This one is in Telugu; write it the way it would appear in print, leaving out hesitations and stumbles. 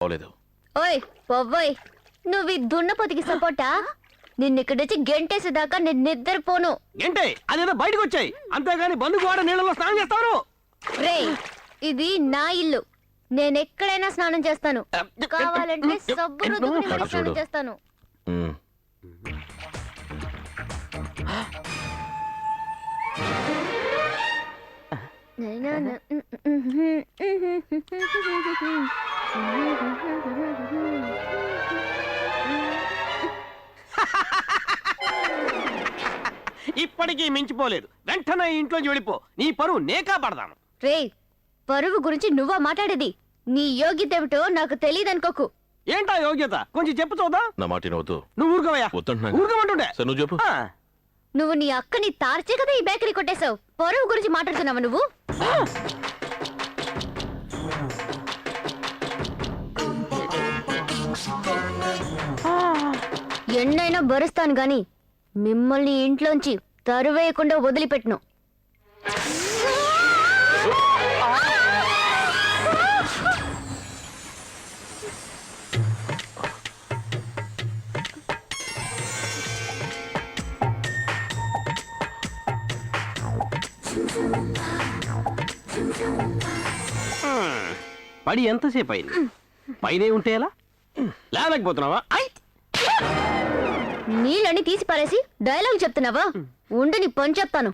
పోలేదు. ఓయ్ పొవ్వోయ్, నువ్వు ఈ దున్నపోతికి సపోర్టా? నిన్నిక్కడిచ్చి గెంటేసేదాకా నేను నిద్రపోను. ఏంటే అదేదో బయటకు వచ్చాయి, అంతేగాని బంధు గోడ నీళ్ళలో స్నానం చేస్తాను. రే, ఇది నా ఇల్లు, నేనెక్కడైనా స్నానం చేస్తాను. కావాలంటే సబ్బు రుద్దుకుని మరీ స్నానం చేస్తాను. ఉమ్. ఇప్పటికీ మించిపోలేదు. వెంటనే ఇంట్లో వెళ్ళిపో, నీ పరువు నేకా పడదాను. రే, పరువు గురించి నువ్వా మాట్లాడేది? నీ యోగ్యత ఏమిటో నాకు తెలియదనుకోకు. ఏంటా యోగ్యత, కొంచెం చెప్పు చూద్దాం. నా మాట వినవద్దు. నువ్వు ఊరుకోవయ్యా. వద్దంటున్నాను. ఊరుకోమంటుండే. సరే నువ్వు చెప్పు. నువ్వు నీ అక్కని తార్చే కదా ఈ బేకరీ కొట్టేశావు. పరువు గురించి మాట్లాడుతున్నావా నువ్వు? ఎన్నైనా భరుస్తాను గాని మిమ్మల్ని ఇంట్లోంచి తరువేయకుండా వదిలిపెట్టును. పడి ఎంతసేపు అయింది? పైనే ఉంటే ఎలా? లేకపోతున్నావా? నీళ్ళని తీసి పారేసి డైలాగ్ చెప్తున్నావా? ఉండు నీ పని చెప్తాను.